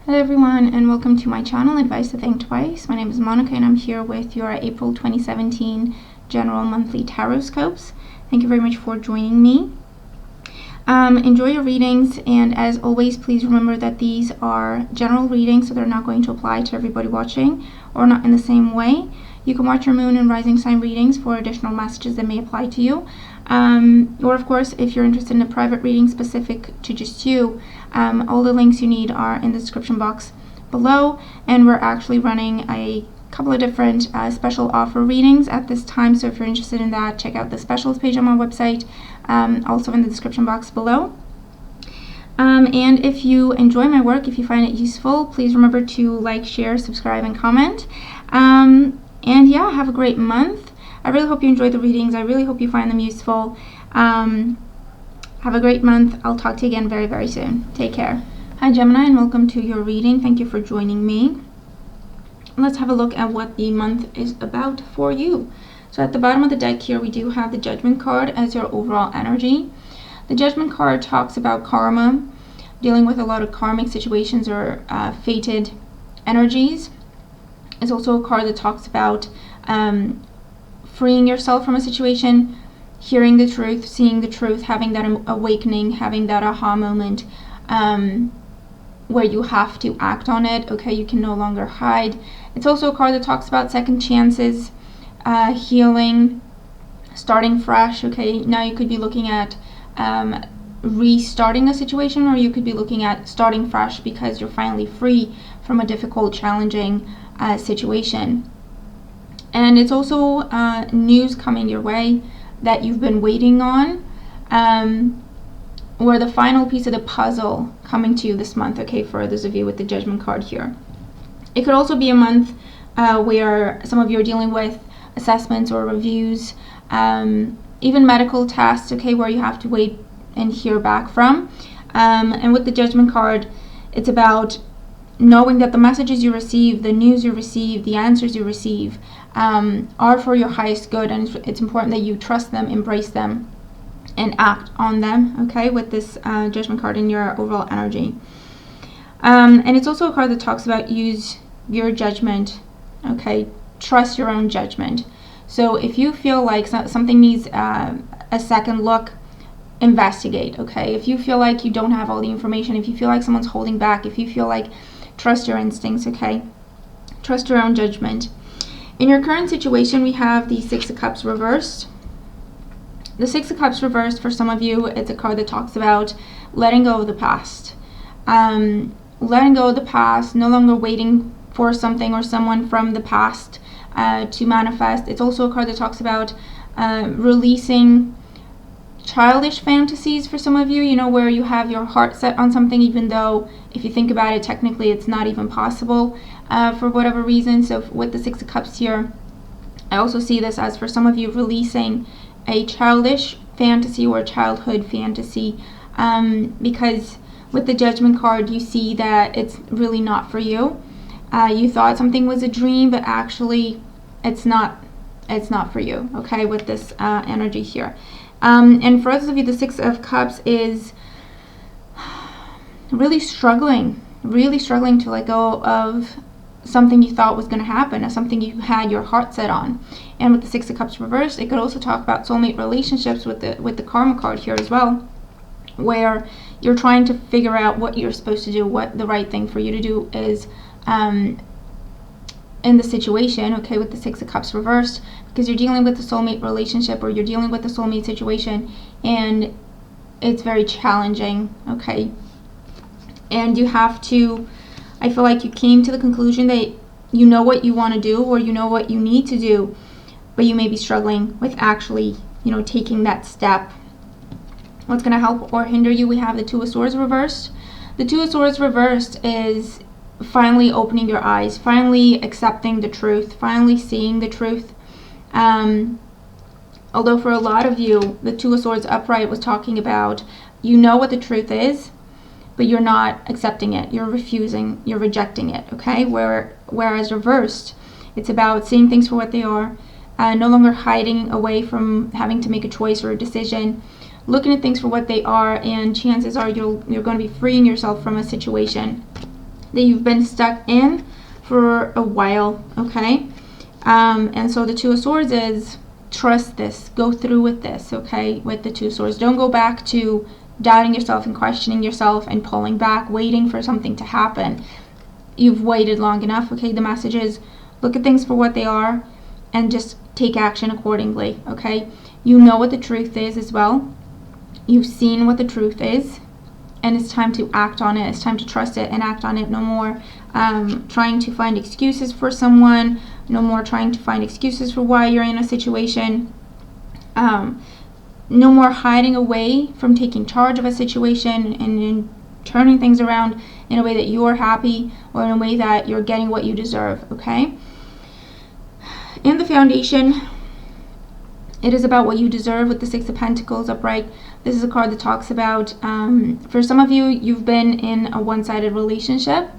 Hello everyone, and welcome to my channel, Advice to Think Twice. My name is Monica and I'm here with your April 2017 General Monthly Tarotscopes. Thank you very much for joining me. Enjoy your readings, and as always, please remember that these are general readings, so they're not going to apply to everybody watching, or not in the same way. You can watch your moon and rising sign readings for additional messages that may apply to you. Or of course, if you're interested in a private reading specific to just you, all the links you need are in the description box below, and we're actually running a couple of different special offer readings at this time, so if you're interested in that, check out the specials page on my website, also in the description box below. And if you enjoy my work, if you find it useful, please remember to like, share, subscribe, and comment. And yeah, have a great month. I really hope you enjoyed the readings. I really hope you find them useful. Have a great month. I'll talk to you again very, very soon. Take care. Hi Gemini, and welcome to your reading. Thank you for joining me. Let's have a look at what the month is about for you. So at the bottom of the deck here, we do have the Judgment card as your overall energy. The Judgment card talks about karma, dealing with a lot of karmic situations or fated energies. It's also a card that talks about freeing yourself from a situation, hearing the truth, seeing the truth, having that awakening, having that aha moment where you have to act on it. Okay, you can no longer hide. It's also a card that talks about second chances, healing, starting fresh. Okay, now you could be looking at restarting a situation, or you could be looking at starting fresh because you're finally free from a difficult, challenging situation. And it's also news coming your way that you've been waiting on, or the final piece of the puzzle coming to you this month, okay, for those of you with the Judgment card here. It could also be a month where some of you are dealing with assessments or reviews, even medical tests, okay, where you have to wait and hear back from. And with the Judgment card, it's about knowing that the messages you receive, the news you receive, the answers you receive are for your highest good, and it's important that you trust them, embrace them, and act on them, okay, with this Judgment card in your overall energy. And it's also a card that talks about use your judgment, okay, trust your own judgment. So if you feel like something needs a second look, investigate, okay. If you feel like you don't have all the information, if you feel like someone's holding back, if you feel like, trust your instincts, okay, trust your own judgment. In your current situation, we have the Six of Cups reversed. The Six of Cups reversed, for some of you, it's a card that talks about letting go of the past. Letting go of the past, no longer waiting for something or someone from the past to manifest. It's also a card that talks about releasing childish fantasies for some of you, you know, where you have your heart set on something, even though if you think about it, technically it's not even possible for whatever reason. So with the Six of Cups here, I also see this as, for some of you, releasing a childish fantasy or a childhood fantasy, because with the Judgment card, you see that it's really not for you. You thought something was a dream, but actually it's not for you, okay, with this energy here. And for others of you, the Six of Cups is really struggling to let go of something you thought was going to happen, or something you had your heart set on. And with the Six of Cups reversed, it could also talk about soulmate relationships with the Karma card here as well, where you're trying to figure out what you're supposed to do, what the right thing for you to do is in the situation, okay, with the Six of Cups reversed, because you're dealing with the soulmate relationship, or you're dealing with the soulmate situation, and it's very challenging, okay. And you have to, I feel like you came to the conclusion that you know what you want to do, or you know what you need to do, but you may be struggling with actually, you know, taking that step. What's going to help or hinder you? We have the Two of Swords reversed. The Two of Swords reversed is finally opening your eyes, finally accepting the truth, finally seeing the truth. Although for a lot of you, the Two of Swords upright was talking about, you know what the truth is, but you're not accepting it, you're refusing, you're rejecting it, okay? Whereas reversed, it's about seeing things for what they are, no longer hiding away from having to make a choice or a decision, looking at things for what they are, and chances are you're going to be freeing yourself from a situation that you've been stuck in for a while, okay? And so the Two of Swords is trust this, go through with this, okay? With the Two of Swords, don't go back to doubting yourself and questioning yourself and pulling back, waiting for something to happen. You've waited long enough, okay? The message is look at things for what they are and just take action accordingly, okay? You know what the truth is as well. You've seen what the truth is, and it's time to act on it. It's time to trust it and act on it. No more trying to find excuses for someone. No more trying to find excuses for why you're in a situation. No more hiding away from taking charge of a situation and turning things around in a way that you're happy or in a way that you're getting what you deserve, okay? In the Foundation, it is about what you deserve with the Six of Pentacles upright. This is a card that talks about, for some of you, you've been in a one-sided relationship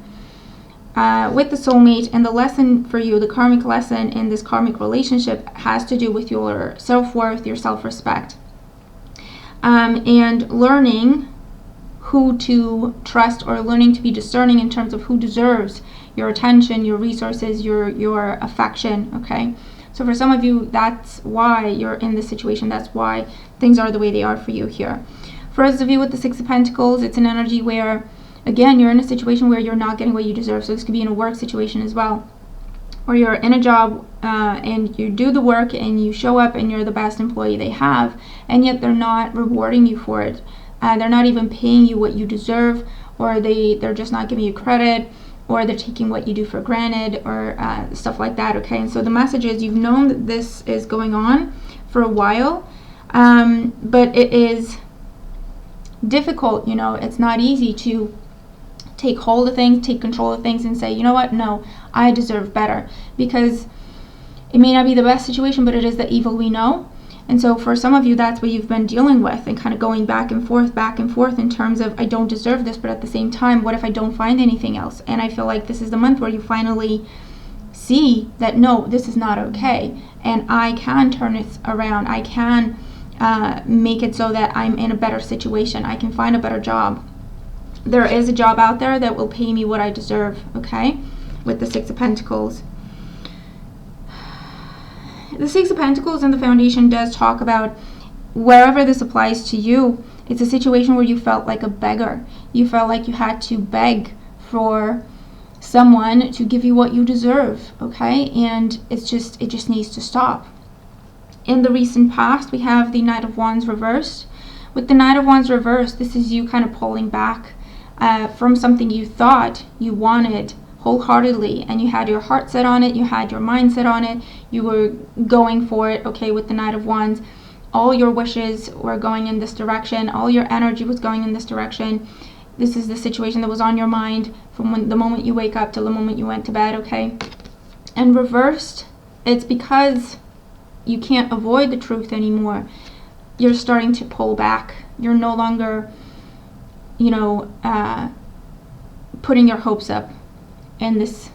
with the soulmate, and the lesson for you, the karmic lesson in this karmic relationship has to do with your self-worth, your self-respect, and learning who to trust, or learning to be discerning in terms of who deserves your attention, your resources, your affection, okay? So for some of you, that's why you're in this situation. That's why things are the way they are for you here. For those of you with the Six of Pentacles, it's an energy where, again, you're in a situation where you're not getting what you deserve. So this could be in a work situation as well, or you're in a job and you do the work and you show up and you're the best employee they have, and yet they're not rewarding you for it. They're not even paying you what you deserve, or they're just not giving you credit, or they're taking what you do for granted, or stuff like that, okay? And so the message is you've known that this is going on for a while, but it is difficult, you know, it's not easy to take hold of things, take control of things and say, you know what, no, I deserve better, because it may not be the best situation, but it is the evil we know. And so for some of you, that's what you've been dealing with, and kind of going back and forth in terms of, I don't deserve this, but at the same time, what if I don't find anything else? And I feel like this is the month where you finally see that, no, this is not okay, and I can turn it around. I can make it so that I'm in a better situation. I can find a better job. There is a job out there that will pay me what I deserve, okay? With the Six of Pentacles. The Six of Pentacles in the Foundation does talk about, wherever this applies to you, it's a situation where you felt like a beggar. You felt like you had to beg for someone to give you what you deserve, okay? And it just needs to stop. In the recent past, we have the Knight of Wands reversed. With the Knight of Wands reversed, this is you kind of pulling back from something you thought you wanted wholeheartedly, and you had your heart set on it, you had your mind set on it, you were going for it, okay? With the Knight of Wands, all your wishes were going in this direction, all your energy was going in this direction. This is the situation that was on your mind from the moment you wake up till the moment you went to bed, okay? And reversed, it's because you can't avoid the truth anymore. You're starting to pull back. You're no longer, you know, putting your hopes up in this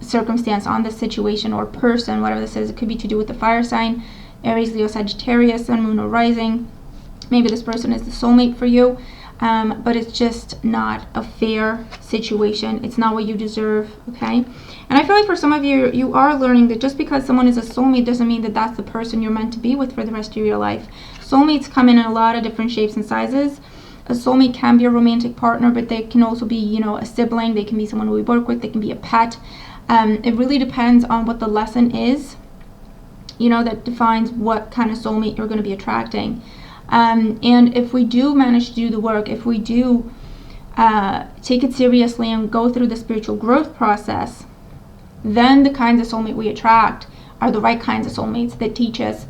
circumstance, on this situation or person, whatever this is. It could be to do with the fire sign, Aries, Leo, Sagittarius, Sun, Moon, or Rising. Maybe this person is the soulmate for you, but it's just not a fair situation. It's not what you deserve, okay? And I feel like for some of you, you are learning that just because someone is a soulmate doesn't mean that that's the person you're meant to be with for the rest of your life. Soulmates come in a lot of different shapes and sizes. A soulmate can be a romantic partner, but they can also be, you know, a sibling. They can be someone we work with. They can be a pet. It really depends on what the lesson is, you know, that defines what kind of soulmate you're going to be attracting. And if we do manage to do the work, if we do take it seriously and go through the spiritual growth process, then the kinds of soulmate we attract are the right kinds of soulmates that teach us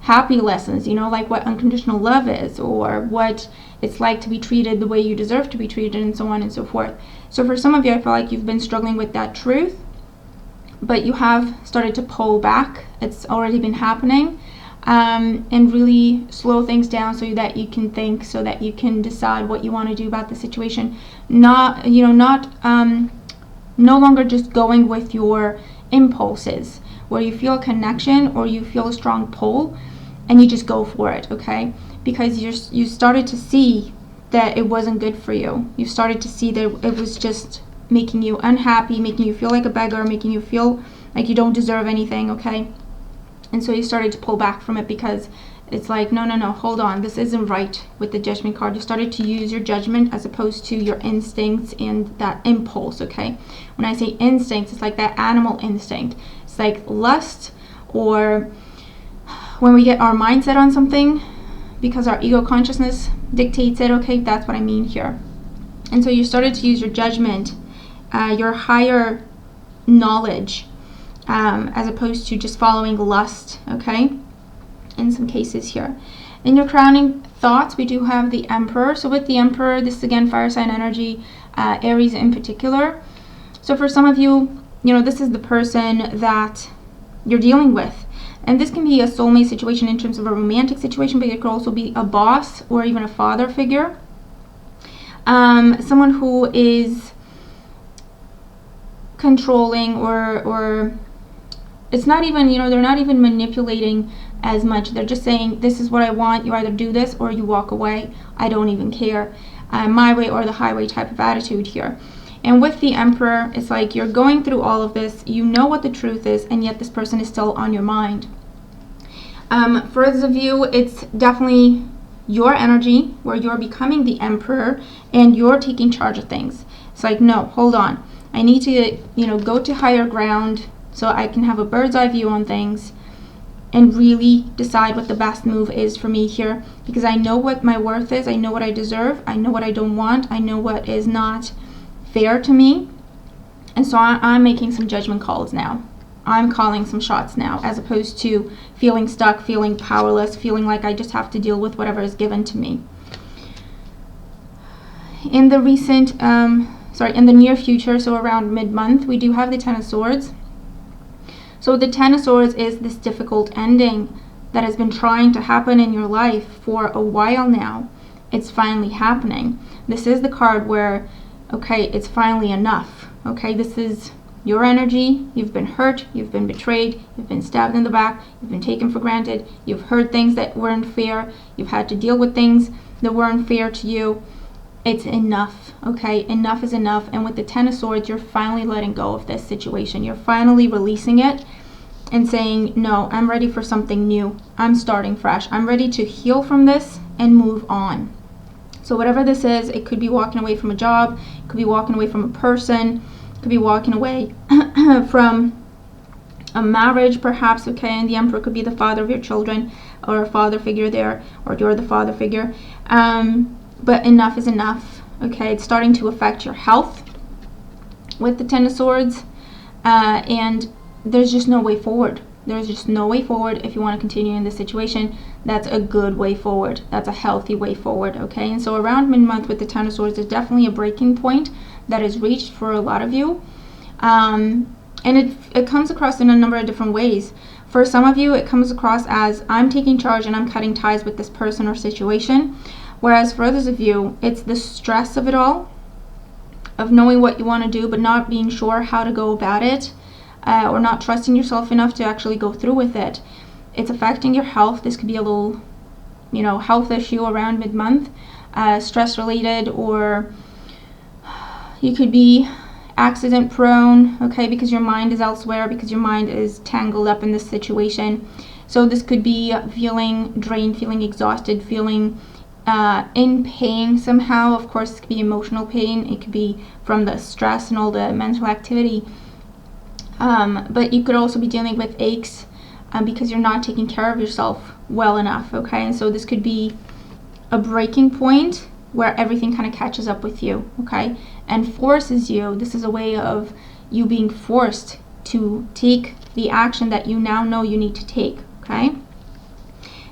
happy lessons, you know, like what unconditional love is, or what it's like to be treated the way you deserve to be treated, and so on and so forth. So for some of you, I feel like you've been struggling with that truth, but you have started to pull back. It's already been happening, and really slow things down so that you can think, so that you can decide what you want to do about the situation. Not, you know, no longer just going with your impulses, where you feel a connection or you feel a strong pull and you just go for it, okay? Because you started to see that it wasn't good for you. You started to see that it was just making you unhappy, making you feel like a beggar, making you feel like you don't deserve anything, okay? And so you started to pull back from it because it's like, no, hold on, this isn't right with the Judgment card. You started to use your judgment as opposed to your instincts and that impulse, okay? When I say instincts, it's like that animal instinct. It's like lust, or when we get our mindset on something because our ego consciousness dictates it, okay? That's what I mean here. And so you started to use your judgment, your higher knowledge, as opposed to just following lust, okay? In some cases here. In your crowning thoughts, we do have the Emperor. So with the Emperor, this is again fire sign energy, Aries in particular. So for some of you, this is the person that you're dealing with. And this can be a soulmate situation in terms of a romantic situation, but it could also be a boss or even a father figure. Someone who is controlling, or it's not even, they're not even manipulating as much. They're just saying, this is what I want. You either do this or you walk away. I don't even care. My way or the highway type of attitude here. And with the Emperor, it's like you're going through all of this. You know what the truth is, and yet this person is still on your mind. For those of you, it's definitely your energy where you're becoming the Emperor and you're taking charge of things. It's like, no, hold on. I need to, go to higher ground so I can have a bird's eye view on things and really decide what the best move is for me here, because I know what my worth is. I know what I deserve. I know what I don't want. I know what is not fair to me. And so I'm making some judgment calls now. I'm calling some shots now, as opposed to feeling stuck, feeling powerless, feeling like I just have to deal with whatever is given to me. In the in the near future, so around mid-month, we do have the Ten of Swords. So the Ten of Swords is this difficult ending that has been trying to happen in your life for a while now. It's finally happening. This is the card where, okay, it's finally enough. Okay, this is your energy. You've been hurt, you've been betrayed, you've been stabbed in the back, you've been taken for granted, you've heard things that weren't fair, you've had to deal with things that weren't fair to you. It's enough, okay? Enough is enough. And with the Ten of Swords, you're finally letting go of this situation. You're finally releasing it and saying, no, I'm ready for something new. I'm starting fresh. I'm ready to heal from this and move on. So whatever this is, it could be walking away from a job, it could be walking away from a person, it could be walking away from a marriage perhaps, okay? And the Emperor could be the father of your children, or a father figure there, or you're the father figure. But enough is enough, okay? It's starting to affect your health with the Ten of Swords, and there's just no way forward. There's just no way forward if you want to continue in this situation. That's a good way forward. That's a healthy way forward, okay? And so around mid-month with the Ten of Swords, there's definitely a breaking point that is reached for a lot of you. And it comes across in a number of different ways. For some of you, it comes across as, I'm taking charge and I'm cutting ties with this person or situation. Whereas for others of you, it's the stress of it all, of knowing what you want to do but not being sure how to go about it, or not trusting yourself enough to actually go through with it. It's affecting your health. This could be a little, health issue around mid-month, stress related, or you could be accident prone, okay, because your mind is elsewhere, because your mind is tangled up in this situation. So this could be feeling drained, feeling exhausted, feeling in pain somehow. Of course, it could be emotional pain. It could be from the stress and all the mental activity. But you could also be dealing with aches because you're not taking care of yourself well enough, okay? And so this could be a breaking point where everything kind of catches up with you, okay? And forces you. This is a way of you being forced to take the action that you now know you need to take, okay?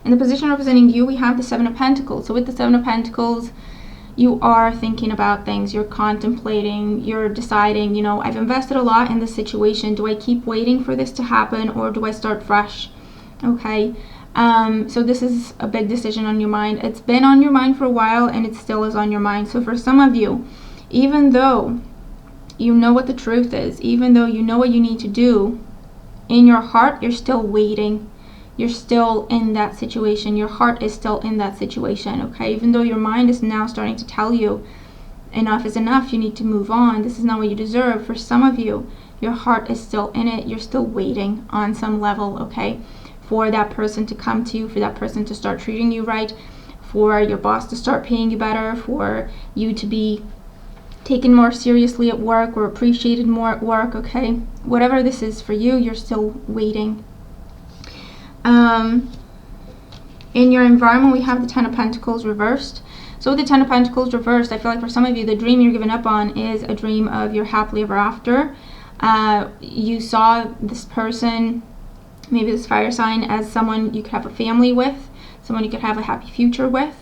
In the position representing you, we have the Seven of Pentacles. So with the Seven of Pentacles, you are thinking about things, you're contemplating, you're deciding, I've invested a lot in this situation. Do I keep waiting for this to happen, or do I start fresh? Okay, so this is a big decision on your mind. It's been on your mind for a while, and it still is on your mind. So for some of you, even though you know what the truth is, even though you know what you need to do, in your heart, you're still waiting. You're still in that situation. Your heart is still in that situation, okay? Even though your mind is now starting to tell you enough is enough. You need to move on. This is not what you deserve. For some of you, your heart is still in it. You're still waiting on some level, okay, for that person to come to you, for that person to start treating you right, for your boss to start paying you better, for you to be taken more seriously at work or appreciated more at work, okay? Whatever this is for you, you're still waiting. In your environment, we have the Ten of Pentacles reversed. So with the Ten of Pentacles reversed, I feel like for some of you, the dream you're giving up on is a dream of your happily ever after. You saw this person, maybe this fire sign, as someone you could have a family with, someone you could have a happy future with.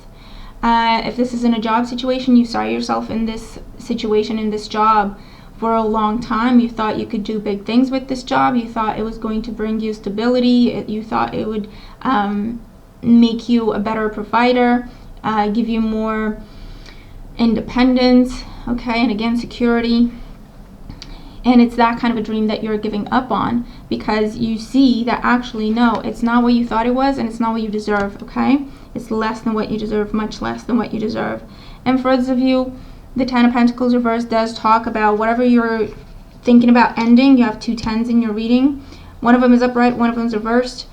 If this is in a job situation, you saw yourself in this situation, in this job for a long time. You thought you could do big things with this job. You thought it was going to bring you stability. You thought it would make you a better provider, give you more independence, okay, and again, security. And it's that kind of a dream that you're giving up on because you see that actually, no, it's not what you thought it was, and it's not what you deserve, okay? It's less than what you deserve, much less than what you deserve. And for those of you, the Ten of Pentacles reverse does talk about whatever you're thinking about ending. You have two tens in your reading. One of them is upright, one of them is reversed.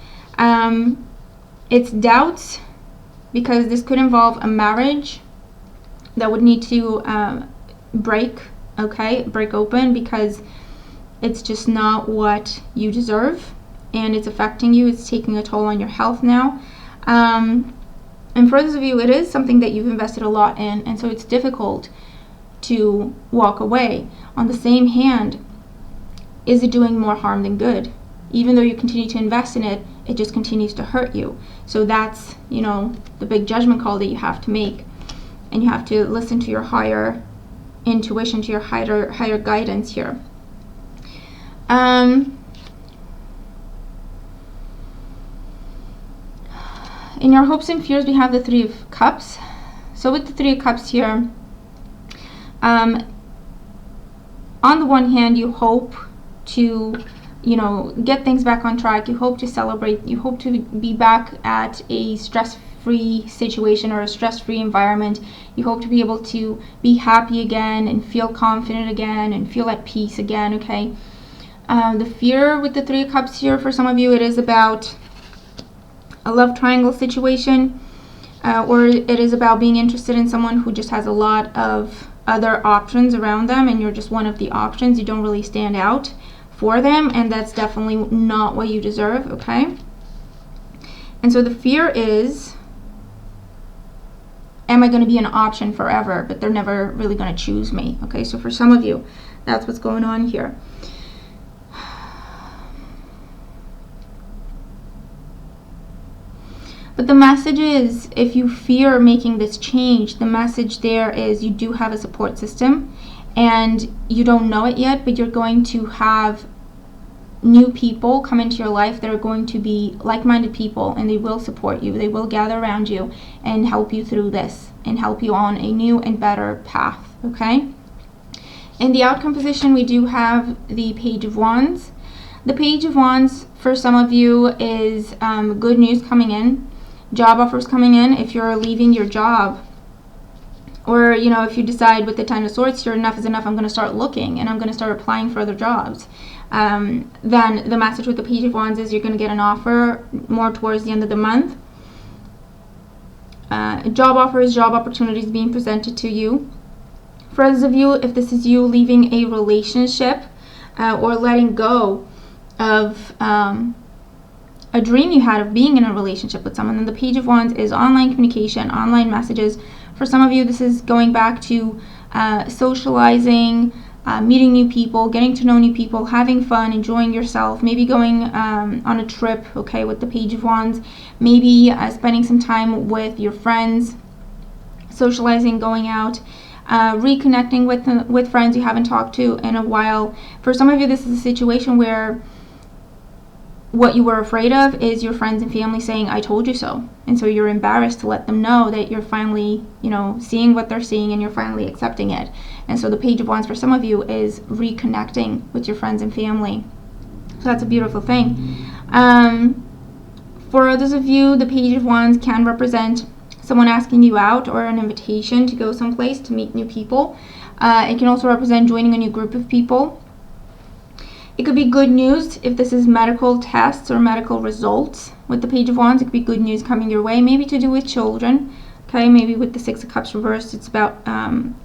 It's doubts, because this could involve a marriage that would need to break open, because it's just not what you deserve, and it's affecting you. It's taking a toll on your health now. And for those of you, it is something that you've invested a lot in, and so it's difficult to walk away. On the same hand, is it doing more harm than good? Even though you continue to invest in it, it just continues to hurt you. So that's, you know, the big judgment call that you have to make, and you have to listen to your higher intuition, to your higher guidance here. In your hopes and fears, we have the Three of Cups. So with the Three of Cups here, on the one hand, you hope to, you know, get things back on track. You hope to celebrate. You hope to be back at a stress-free situation or a stress-free environment. You hope to be able to be happy again and feel confident again and feel at peace again, okay? The fear with the Three of Cups here, for some of you, it is about a love triangle situation, or it is about being interested in someone who just has a lot of other options around them, and you're just one of the options. You don't really stand out for them, and that's definitely not what you deserve, okay? And so the fear is, am I going to be an option forever, but they're never really going to choose me, okay? So for some of you, that's what's going on here. But the message is, if you fear making this change, the message there is you do have a support system, and you don't know it yet, but you're going to have new people come into your life that are going to be like-minded people, and they will support you. They will gather around you and help you through this and help you on a new and better path, okay? In the outcome position, we do have the Page of Wands. The Page of Wands, for some of you, is good news coming in. Job offers coming in. If you're leaving your job, or, you know, if you decide with the Ten of Swords here, enough is enough, I'm going to start looking and I'm going to start applying for other jobs, then the message with the Page of Wands is you're going to get an offer more towards the end of the month. Job offers, job opportunities being presented to you. For those of you, if this is you leaving a relationship or letting go of a dream you had of being in a relationship with someone, then the Page of Wands is online communication, online messages. For some of you, this is going back to socializing, meeting new people, getting to know new people, having fun, enjoying yourself, maybe going on a trip, okay, with the Page of Wands, maybe spending some time with your friends, socializing, going out, reconnecting with friends you haven't talked to in a while. For some of you, this is a situation where what you were afraid of is your friends and family saying, I told you so. And so you're embarrassed to let them know that you're finally, you know, seeing what they're seeing and you're finally accepting it. And so the Page of Wands for some of you is reconnecting with your friends and family. So that's a beautiful thing. For others of you, the Page of Wands can represent someone asking you out or an invitation to go someplace to meet new people. It can also represent joining a new group of people. It could be good news if this is medical tests or medical results. With the Page of Wands, it could be good news coming your way, maybe to do with children. Okay, maybe with the Six of Cups reversed, it's about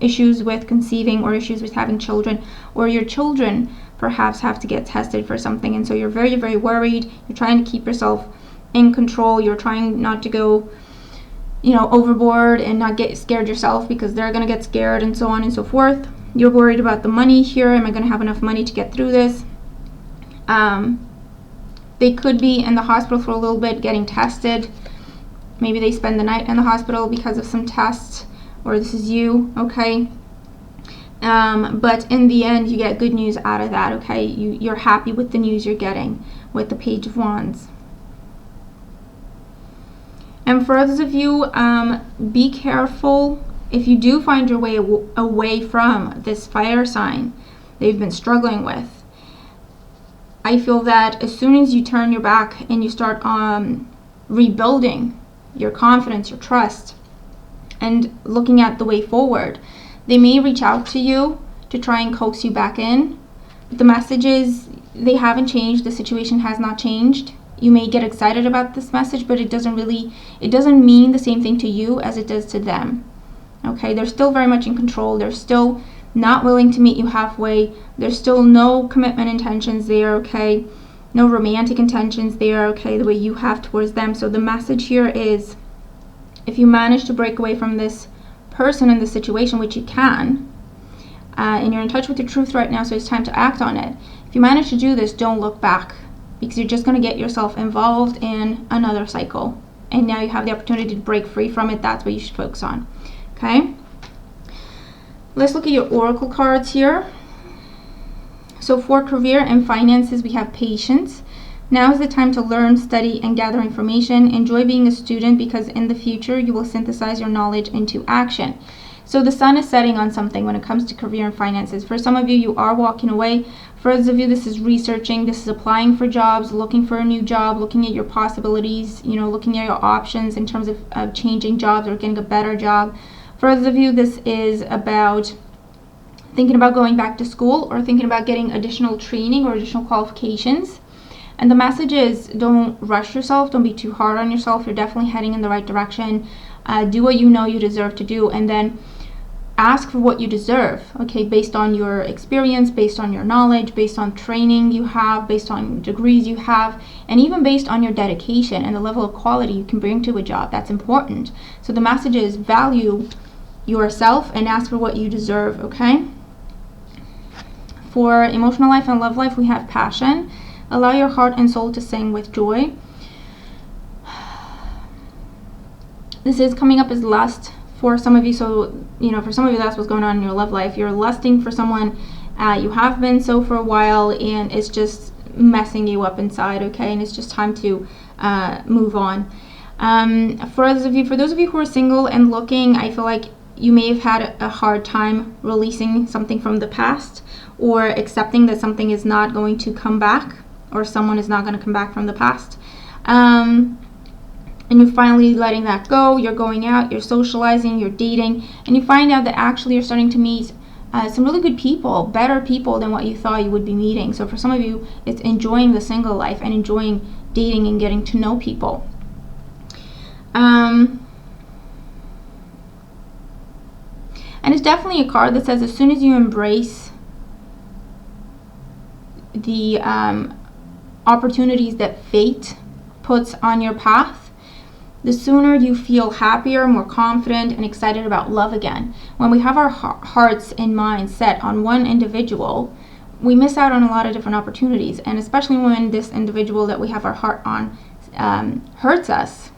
issues with conceiving or issues with having children, or your children perhaps have to get tested for something, and so you're very, very worried. You're trying to keep yourself in control. You're trying not to go, overboard and not get scared yourself because they're going to get scared, and so on and so forth. You're worried about the money here. Am I going to have enough money to get through this? They could be in the hospital for a little bit getting tested. Maybe they spend the night in the hospital because of some tests, or this is you, okay? But in the end, you get good news out of that, okay? You're happy with the news you're getting with the Page of Wands. And for others of you, be careful if you do find your way away from this fire sign that you've been struggling with. I feel that as soon as you turn your back and you start rebuilding your confidence, your trust, and looking at the way forward, they may reach out to you to try and coax you back in. But the message is they haven't changed. The situation has not changed. You may get excited about this message, but it doesn't mean the same thing to you as it does to them. Okay, they're still very much in control. They're still not willing to meet you halfway. There's still no commitment intentions there, okay? No romantic intentions there, okay, the way you have towards them. So the message here is, if you manage to break away from this person in this situation, which you can, and you're in touch with your truth right now, so it's time to act on it. If you manage to do this, don't look back, because you're just going to get yourself involved in another cycle. And now you have the opportunity to break free from it. That's what you should focus on, okay? Let's look at your oracle cards here. So for career and finances, we have patience. Now is the time to learn, study, and gather information. Enjoy being a student, because in the future you will synthesize your knowledge into action. So the sun is setting on something when it comes to career and finances. For some of you, you are walking away. For others of you, this is researching, this is applying for jobs, looking for a new job, looking at your possibilities, looking at your options in terms of changing jobs or getting a better job. For others of you, this is about thinking about going back to school or thinking about getting additional training or additional qualifications. And the message is, don't rush yourself. Don't be too hard on yourself. You're definitely heading in the right direction. Do what you know you deserve to do, and then ask for what you deserve, okay, based on your experience, based on your knowledge, based on training you have, based on degrees you have, and even based on your dedication and the level of quality you can bring to a job. That's important. So the message is, value yourself and ask for what you deserve, okay? For emotional life and love life, we have passion. Allow your heart and soul to sing with joy. This is coming up as lust for some of you. So, for some of you, that's what's going on in your love life. You're lusting for someone. You have been so for a while, and it's just messing you up inside, okay? And it's just time to move on. For those of you who are single and looking, I feel like you may have had a hard time releasing something from the past, or accepting that something is not going to come back, or someone is not going to come back from the past. And you're finally letting that go. You're going out, you're socializing, you're dating, and you find out that actually you're starting to meet some really good people, better people than what you thought you would be meeting. So for some of you, it's enjoying the single life and enjoying dating and getting to know people. And it's definitely a card that says, as soon as you embrace the opportunities that fate puts on your path, the sooner you feel happier, more confident, and excited about love again. When we have our hearts and minds set on one individual, we miss out on a lot of different opportunities. And especially when this individual that we have our heart on hurts us,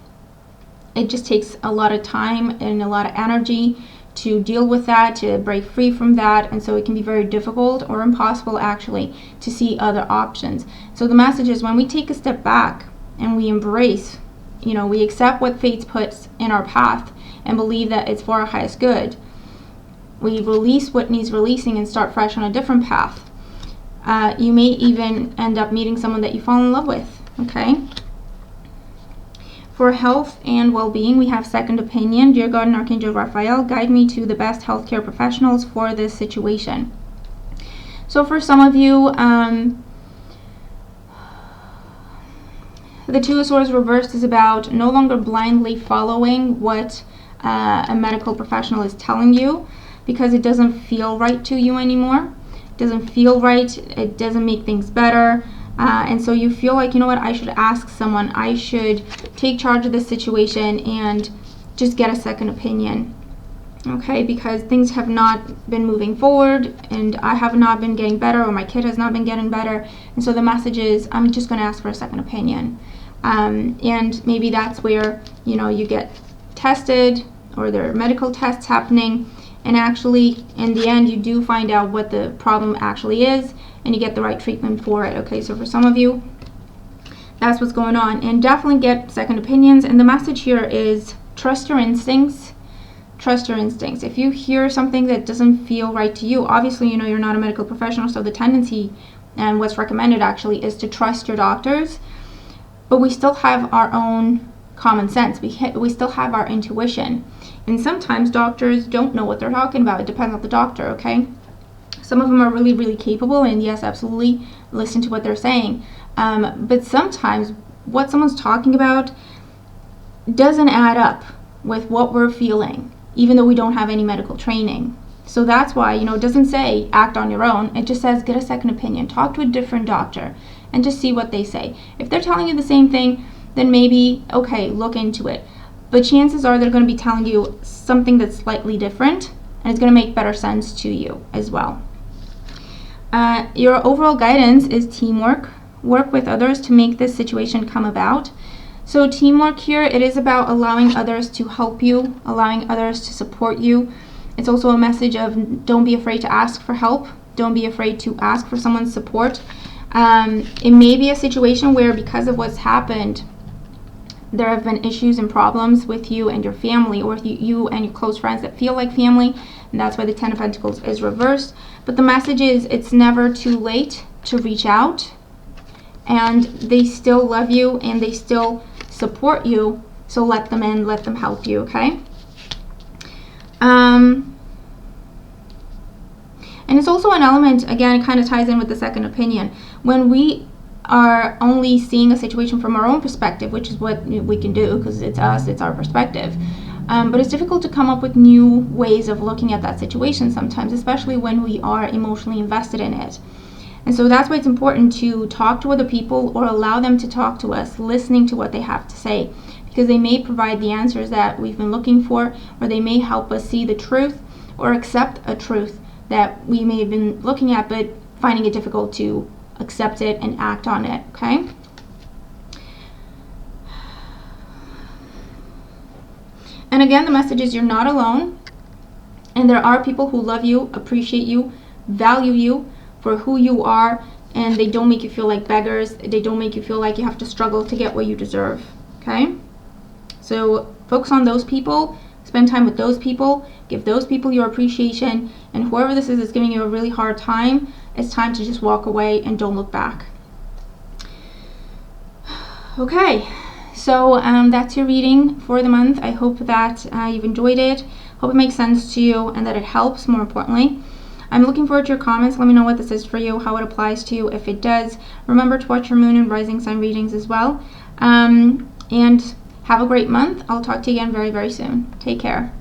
it just takes a lot of time and a lot of energy to deal with that, to break free from that, and so it can be very difficult or impossible actually to see other options. So the message is, when we take a step back and we embrace, we accept what fate puts in our path and believe that it's for our highest good, we release what needs releasing and start fresh on a different path. You may even end up meeting someone that you fall in love with, okay? For health and well-being, we have second opinion. Dear God and Archangel Raphael, guide me to the best healthcare professionals for this situation. So for some of you, the Two of Swords reversed is about no longer blindly following what a medical professional is telling you, because it doesn't feel right to you anymore. It doesn't feel right. It doesn't make things better. And so you feel like, you know what, I should ask someone. I should take charge of this situation and just get a second opinion. Okay, because things have not been moving forward, and I have not been getting better, or my kid has not been getting better. And so the message is, I'm just going to ask for a second opinion. And maybe that's where, you know, you get tested, or there are medical tests happening, and actually in the end you do find out what the problem actually is, and you get the right treatment for it. Okay, so for some of you, that's what's going on. And definitely get second opinions. And the message here is, trust your instincts. Trust your instincts. If you hear something that doesn't feel right to you, obviously, you know, you're not a medical professional, so the tendency, and what's recommended actually, is to trust your doctors. But we still have our own common sense. We still have our intuition. And sometimes doctors don't know what they're talking about. It depends on the doctor, okay? Some of them are really, really capable, and yes, absolutely, listen to what they're saying. But sometimes what someone's talking about doesn't add up with what we're feeling, even though we don't have any medical training. So that's why, you know, it doesn't say act on your own. It just says get a second opinion. Talk to a different doctor and just see what they say. If they're telling you the same thing, then maybe, okay, look into it. But chances are they're going to be telling you something that's slightly different, and it's going to make better sense to you as well. Your overall guidance is teamwork. Work with others to make this situation come about. So teamwork here, it is about allowing others to help you, allowing others to support you. It's also a message of don't be afraid to ask for help. Don't be afraid to ask for someone's support. It may be a situation where, because of what's happened, there have been issues and problems with you and your family, or with you and your close friends that feel like family, and that's why the Ten of Pentacles is reversed. But the message is, it's never too late to reach out, and they still love you and they still support you, so let them in, let them help you, okay? And it's also an element, again, it kind of ties in with the second opinion. When we are only seeing a situation from our own perspective, which is what we can do because it's us, it's our perspective. But it's difficult to come up with new ways of looking at that situation sometimes, especially when we are emotionally invested in it. And so that's why it's important to talk to other people, or allow them to talk to us, listening to what they have to say, because they may provide the answers that we've been looking for, or they may help us see the truth or accept a truth that we may have been looking at but finding it difficult to accept it and act on it, okay? And again, the message is you're not alone, and there are people who love you, appreciate you, value you for who you are, and they don't make you feel like beggars. They don't make you feel like you have to struggle to get what you deserve, okay? So focus on those people, spend time with those people, give those people your appreciation, and whoever this is that's giving you a really hard time, it's time to just walk away and don't look back. Okay, so that's your reading for the month. I hope that you've enjoyed it. Hope it makes sense to you and that it helps, more importantly. I'm looking forward to your comments. Let me know what this is for you, how it applies to you, if it does. Remember to watch your moon and rising sign readings as well. And have a great month. I'll talk to you again very, very soon. Take care.